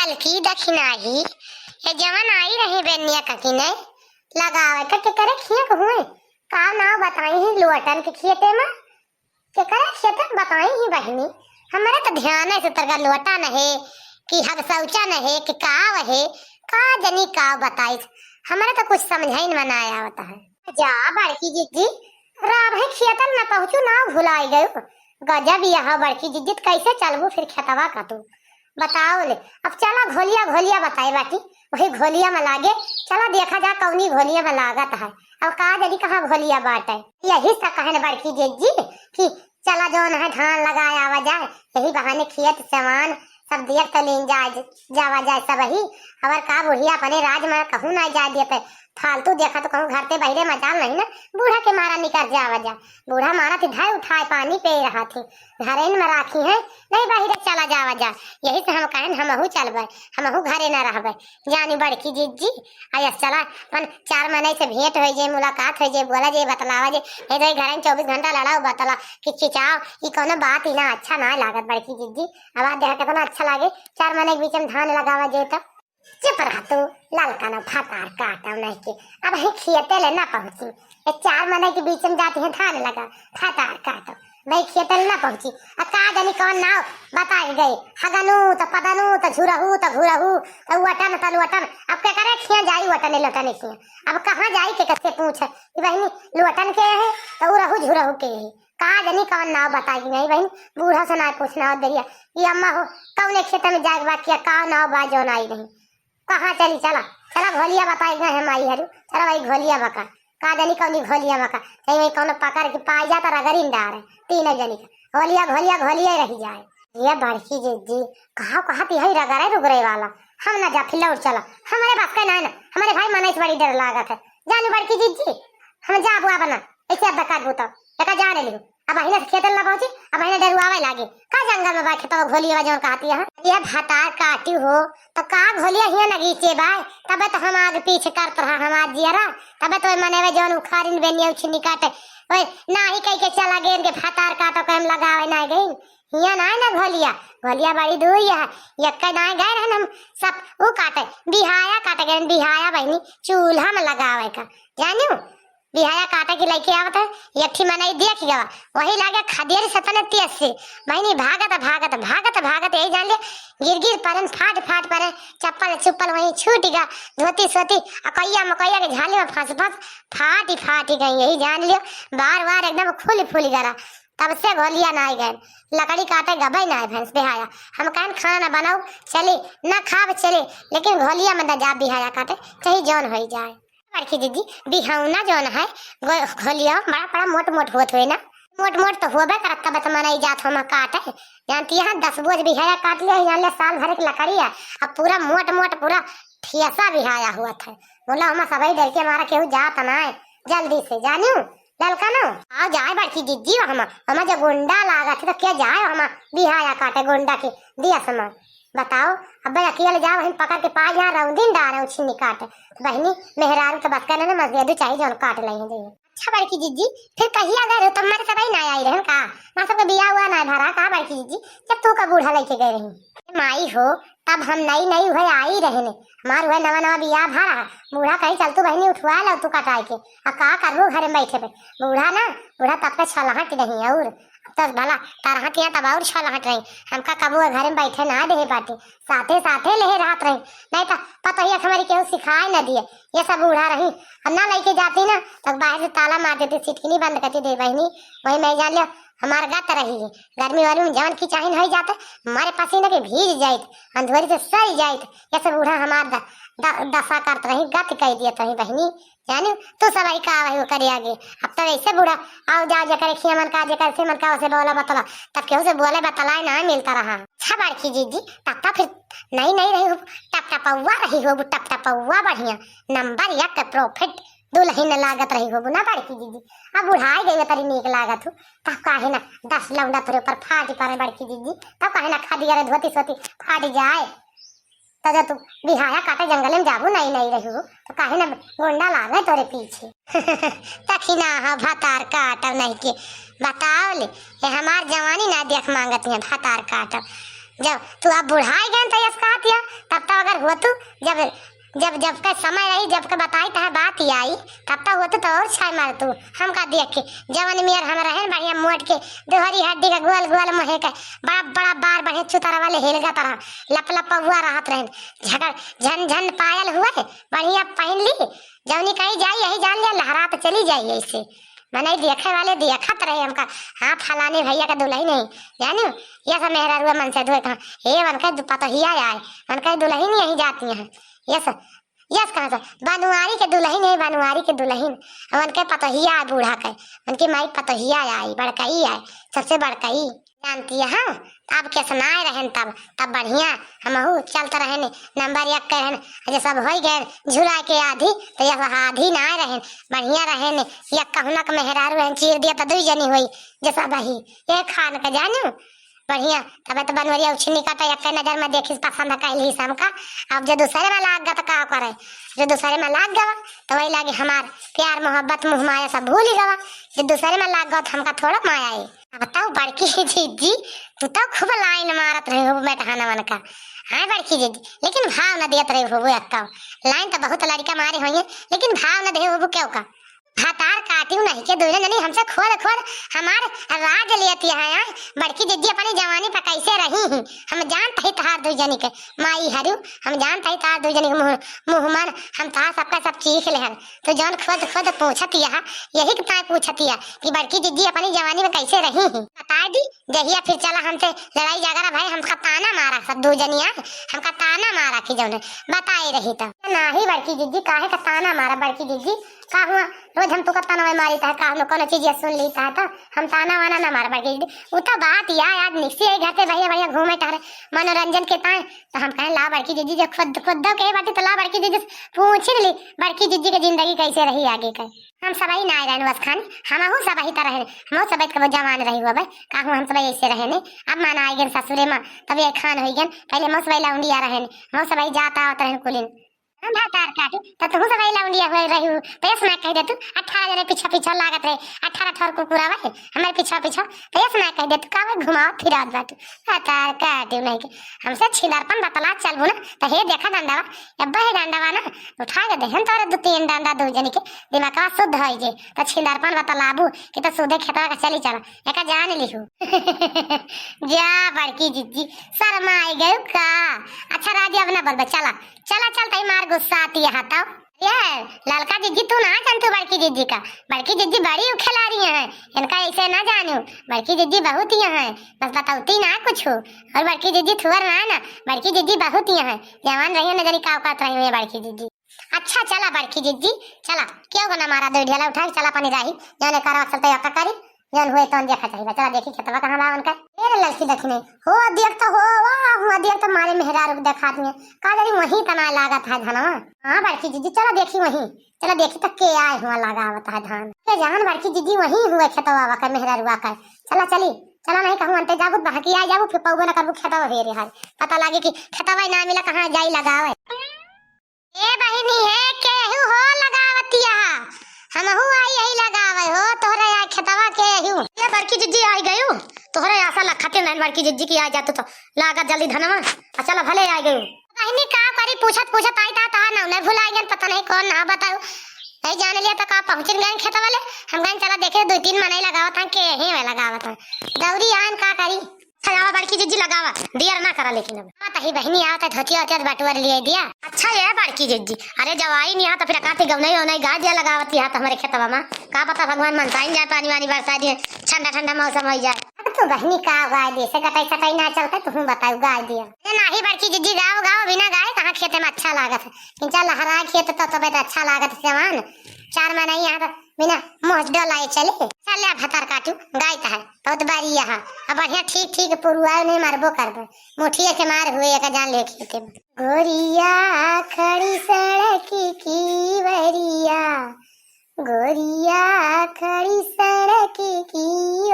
बल्कि दक्षिणाही ये जवन आई रही बेनिया ककी ने लगावे के करे खियक हुए का ना बताई ही लुअटन के खियते में के करे खेत बताई ही बहिनी हमारे तो ध्यान है तरगा लुअटा नहे कि हब शौचा नहे कि काव है का जनी का बताई हमारे तो कुछ समझ ही नहीं आया होता है जा बड़की जिज्जी राव है खेतन ना पहुंचू ना भुलाई गयो गजब यहाँ बड़की जिज्जित कैसे चलबू फिर खेतवा का तू बताओ ले अब चला घोलिया घोलिया बताए बाटी वही घोलिया में लागे चला देखा जा कौनी घोलिया में लागत है अब कहा जल्दी कहाँ घोलिया बाट है यही सा कहे बड़की जिज्जी कि चला जो है धान लगाया आवा जाए यही बहाने खेत सामान सब देख तलीन जावा जाए सब ही अगर का बुढ़िया अपने राज में कहूँ ना जा देते फालतू देखा तो कहूँ घर पे बहरे मचाल नहीं ना बूढ़ा के मारा निकल जावा जा बूढ़ा मारा थी धाय उठाए पानी पे रहा थी घरे में राखी है नहीं बहरे चला जावा जा यही से हम कहें हमहू चलबे हमहू घरे न रहबे जानी बड़की जिज्जी आया चला अपन 4 महीने से भेंट हो जाए मुलाकात हो जाए बोला जाए बतलावा जाए इधर घर 24 घंटा लड़ाओ बतला कि खिंचाओ ये कोनो बात ही ना अच्छा ना लागत बड़की जिज्जी अब देख कितना अच्छा लागे 4 महीने के बीच में धान लगावा जाए तो चुप रहा तू ललका ना फातार काटा नहीं के अब है खेते ले ना पहुंची 4 महीने के बीच में जाती है धान लगा फातार काटो भाई खेते ना पहुंची का जानी कौन नाव बताई गई हगनू तो पदनू तो झुरहू तो घुरहू तो वटन तो लुअटन अब क्या करे खिया जाई वटने लुटने खिया अब कहाँ जाई के कैसे पूछे बहनी लुअटन के है तो उरहू झुरहू के है कहा जनी कौन नाव बताई नहीं बहन बूढ़ा से ना पूछना हो दरिया ये अम्मा हो कौन खेत में जाग बात किया का नाव बाजो आई नहीं कहाँ चली चला चला घोलिया बताई गए हम आई हरू चला भाई घोलिया बका का जनी कौनी घोलिया बका कहीं वही कौन पकड़ के पाई जाता रगड़ीन डार है 3 जनी का घोलिया घोलिया घोलिया रही जाए ये बड़की जी कहा यही रगड़े रुगरे वाला हम ना जा फिर लौट चला हमारे पास का ना हमारे भाई मने बड़ी डर लागत है जानू बड़की जी हम जा बुआ बना ऐसे अब काट बूता का जा रही हूँ अब अहिने खेतल ना पहुंची अब अहिने डरुआवे लागे का जंगल में बैठे तो घोलिया जो कहती है ये भातार काटी हो तो का घोलिया हिया नगीचे बाय तबे तो हम आगे पीछे करत रहा हम आज जियरा तबे तो मनेवे जोन उखारिन बेनिया उछनी काटे ओए ना ही कह के चला गेन के भातार काटो के हम लगावे ना गई हिया ना घोलिया घोलिया बड़ी दूर है यक्का ना गए हम सब वो काटे बिहाया काटे गए बिहाया बहनी चूल्हा में लगावे का जानू बिहाया काटे की लड़की आवत है यठी मनाई देख गवा वही लागे खदेरी सतने 80 बहनी भागत यही जान ले गिर परन फाट पर चप्पल चुप्पल वही छूट गया धोती सोती अकैया मकैया के झाले में फंस फाटी गई यही जान लियो बार एकदम फूली गरा तब से घोलिया ना गए लकड़ी काटे गबई ना भैंस बिहाया हम कहन खाना ना बनाओ चले ना खाब चले लेकिन घोलिया में ना जा बिहाया काटे कहीं जौन हो जाए बड़की दीदी बिहाउना जौन है घोलिया बड़ा मोट होत हुए ना मोट तो होबे करत तब तो मनाई जात हम काटे जानती है 10 बोझ बिहाया काट लिया यहाँ ले साल भर की लकड़ी है अब पूरा मोट पूरा ठियसा बिहाया हुआ था बोला हम सभी डर के हमारा केहू जात ना जल्दी से जानू ललका ना आओ जाए बड़की दीदी हम जो गुंडा लागा थे तो क्या जाए हम बिहाया काटे गुंडा के दिया समान बताओ अब अकेले जाओ हम पकड़ के पाए यहाँ रौंदीन डारे उछनी काटे बहनी मेहरारू तो बस करने ना मजदूर चाहिए जो काट ले अच्छा बड़की जीजी फिर कहीं अगर हो तुम्हारे सब ना आई रहे का ना सबका बिया हुआ ना भरा कहा बड़की जीजी जब तू का बूढ़ा लेके गए रही माई हो तब हम नई हुए आई रहे ने हमार हुए नवा बिया भरा बूढ़ा कहीं चल तू बहनी उठवा लो तू कटाई के का करू घरे में बैठे पे बूढ़ा तब पे छलहट नहीं और तब भला तरह के तब और छलहट रही हमका कबू घर में बैठे ना दे बाटे साथे ले रात रही नहीं तो पता ही हमारी केहू सिखाए न दिए ये सब बूढ़ा रही हम ना लेके जाती ना तब बाहर से ताला मार देती सिटकिनी बंद करती दे बहनी वही मैं जान लियो हमारा गत रही है गर्मी वाली में जवन की चाहिए हो जाता हमारे पसीने के भीज जाये अंधेरी से सही जाये ये सब बूढ़ा हमारा दशा करते रही गत कह दिए तो बहनी जानू तू सवाई का वही करे आगे अब तो ऐसे बूढ़ा आओ जा करे खिया मन का से मन का उसे बोला बतला तब केहू से बोले बतलाए ना मिलता रहा अच्छा बड़की जीजी तब फिर नहीं रही हो टपटपौवा रही हो टपटपौवा बढ़िया नंबर 1 प्रॉफिट दुल्हन लागत रही हो ना बड़की दीदी अब बुढ़ाई गई तरी नीक लागत हो तब काहे ना 10 लौंडा तेरे ऊपर फाटी पारे बड़की दीदी तब काहे ना खदिया धोती सोती फाट जाए तब तू बिहाया काटे जंगल में जाबू नहीं रही हो तो काहे ना गुंडा लागे तोरे पीछे तखी ना हा भातार काटब नहीं के बताओ ले ये हमार जवानी ना देख मांगत है भातार काटब जब तू अब बुढ़ाई गए तो यस कहतिया तब हो तू जब जब जब का समय रही जब का बताई तह बात ही आई तब तक होते तो और छाई मार तू हमका देख के जवन मियर हम रहे बढ़िया मोट के दोहरी हड्डी का गोल गोल महे के बड़ा बड़ा बार बढ़े चुतारा वाले हिलगा तरह लप लप हुआ रहत रहे झगड़ झन झन पायल हुए बढ़िया पहन ली जवनी कहीं जाई यही जान लिया लहरात चली जाई ऐसे मैंने देखे वाले देखत रहे हमका हाँ फलाने भैया का दुल्ही नहीं जानो ये सब मेहरा रुआ मन से धोए कहा हे मन का पतोहिया आए मन का दुल्ही नहीं यही जाती है यस यस कहाँ से बनवारी के दुल्ही नहीं बनवारी के दुल्हीन उनके पतोहिया आए बूढ़ा के उनकी माई पतोहिया आई बड़कई आए सबसे बड़कई जानती है हाँ अब कैसे ना रहन तब बढ़िया हमहू चलते रहे नंबर 1 के रहन जे सब हो गए झुला के आधी तो यह आधी ना रहन बढ़िया रहे या कहना के मेहरारू रहन चीर दिया तो 2 जनी हुई जैसा बही ये खान के जानू बढ़िया तब तो बनवरिया उछनी का तो एक नजर में देखी पसंद कैली हमका अब जो दूसरे में लाग गया तो का करे जो दूसरे में लाग गया तो वही लागे हमार प्यार मोहब्बत मुँह माया सब भूल ही गया जो दूसरे में लाग गया तो हमका थोड़ा माया है बताओ बड़की जीजी तू तो खूब लाइन मारत रहे हो बेटा मन का हाँ बड़की जीजी लेकिन भाव न देत रहे हो अक्का लाइन तो बहुत लड़का मारे हुई लेकिन भाव न दे हो क्यों का हाथार काटी नहीं के दूल्हे नहीं हमसे खोद हमार राज लेती है बड़की जिद्दी अपनी जवानी पर कैसे रही हम जानते ही तहार 2 जनी के माई हरू हम जानते ही तहार 2 जनी के मुँह मन हम तहार सबका सब चीख ले तो जौन खुद पूछती है यही के पूछती है कि बड़की जिद्दी अपनी जवानी में कैसे रही बता दी जहिया फिर चला हमसे लड़ाई झगड़ा भाई हमका ताना मारा सब 2 जनिया हमका ताना मारा कि जौन बताई रही तो ना ही बड़की जिद्दी काहे का ताना मारा बड़की जिद्दी का हुआ रोज हम तो ताना मारी था का कोनो चीज सुन ली था तो हम ताना वाना ना मार बड़ी वो तो बात याद निकसी घर पे भैया भैया घूमे तारे मनोरंजन के ताए तो हम कहें ला बड़की जीजी जो खुद के बाटी तो ला बड़की जीजी पूछ ली बड़की जीजी की जिंदगी कैसे रही आगे का हम सबही ना रहन बस खान हमहू सबही तरह हम सब के जवान रही हो भाई काहू हम सब ऐसे रहे ने अब माना आई गन ससुरे में तब ये खान हो गन पहले मौस वाला उंडिया रहे हम सबही जाता आवत रहे कुलिन हम भातार काटू तो तुम सब आइला उंडिया हो रही हूँ तो यस ना कह दे तू 18 जने पीछा लागत रहे 18 ठोर कुकुरा भाई हमारे पीछा तो यस ना कह दे तू का घुमाओ फिरात बाटू भातार काटू नहीं के हमसे छिलरपन बतला चलबू ना तो हे देखा डंडावा अब्बा हे डंडावा ना उठा के देहन तोरे 2-3 डंडा 2 जनी के दिमागवा शुद्ध होई जे तो छिलरपन बतलाबू कि तो सुधे खेतवा का चली चला एका जान लिहू जा बड़की जीजी शर्मा आई गयो का अच्छा राजी अब ना बोल चला चला तई मार गुस्सा आती है हटाओ ये ललका जीजी तू ना जानतू बड़की जीजी का बड़की जीजी बड़ी खिला रही है इनका ऐसे ना जानू बड़की जीजी बहुत ही है बस बताऊती ना कुछ और बड़की जीजी थुअर ना बड़की जीजी बहुत ही है जवान रही है नजरी का औकात रही है बड़की जीजी अच्छा चला बड़की जीजी चला क्यों ना मारा 2 ढेला उठा चला पानी राही जाने करा चलते आता करी जन हुए तो देखा चाहिए चला देखी खेतवा कहां बा उनका मेरे लड़की देखने हो देख तो हो वाह हुआ देख तो मारे मेहरारू देखा दिए का जरी वही तना लागत है धनवा हां बड़की जीजी चला देखी वही चला देखी तो के आए हुआ लगावत है धान के जान बड़की जीजी वही हुए खेतवा का मेहरारू का चला चली चला नहीं कहूं अंते जाबू बाकी आ जाबू फिर पौगो ना करबू खेतवा हेरे हाल पता लागे कि खेतवा ना मिला कहां जाई लगावे ए बहिनी है केहू हो लगावतिया हमहू आई यही लगावे हो तोहरे आ खेतवा के हूं ये बड़की जीजी आई गयो तोहरे आशा लखते नैन बड़की जीजी की आ जात तो लागत जल्दी धनवा चला भले आ गयो बहिनी का करी पूछत आई ता ना उन्हें भुला गन पता नहीं कौन ना बताओ नहीं जान लिया तो का पहुंच गए खेत वाले हम गए चला देखे 2-3 मनाई लगावत हैं के ही में लगावत हैं दौरी आन का करी चलावा बड़की जीजी लगावा दियर ना करा लेकिन अब हां तही बहनी आवत है धोतिया और बटवर लिए दिया अच्छा ये बड़की जीजी अरे जवाई नहीं आता फिर काफी गवनई होनई गा दिया लगावत है हमारे खेतवा में का पता भगवान मनसाइन जाए पानी वानी बरसा दिए ठंडा मौसम हो जाए तो बहनी का गाय दे से कटाई सटाई ना चलता तुम बताओ गाय दिया नहीं बड़की जीजी गाओ बिना गाय कहां खेते में अच्छा लागत है चल हरा खेत तो अच्छा लागत है जवान 4 महीना यहाँ बिना मोज डोलाए चले चल भतर काटू गाय है बहुत बारी यहाँ अब बढ़िया ठीक पुरुआ नहीं मारबो करबो मुठिए के मार हुए एक जान ले खेते में गोरिया खड़ी सड़क की वरिया गोरिया खड़ी सड़क की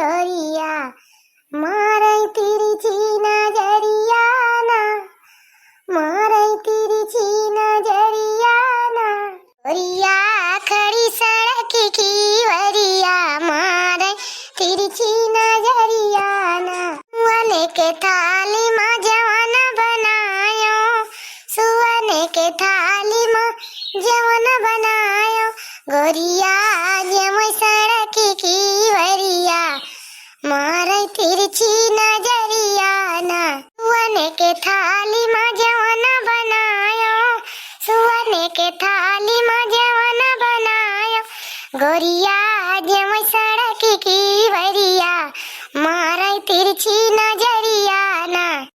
ओरिया मारई तेरी ची नजरिया ना मारई तेरी ची नजरिया ना गोरिया खड़ी सड़क की वरिया मारई तेरी ची नजरिया ना वन के थाली माँ जवाना बनायो सुवन के थाली में जवन बनायो गोरिया जम सड़क की वरिया मारे तिरछी नजरिया ना सुवन के थाली में जवन बनायो सुवन के थाली में जवन बनायो गोरिया जम सड़क की वरिया मारे तिरछी नजरिया ना।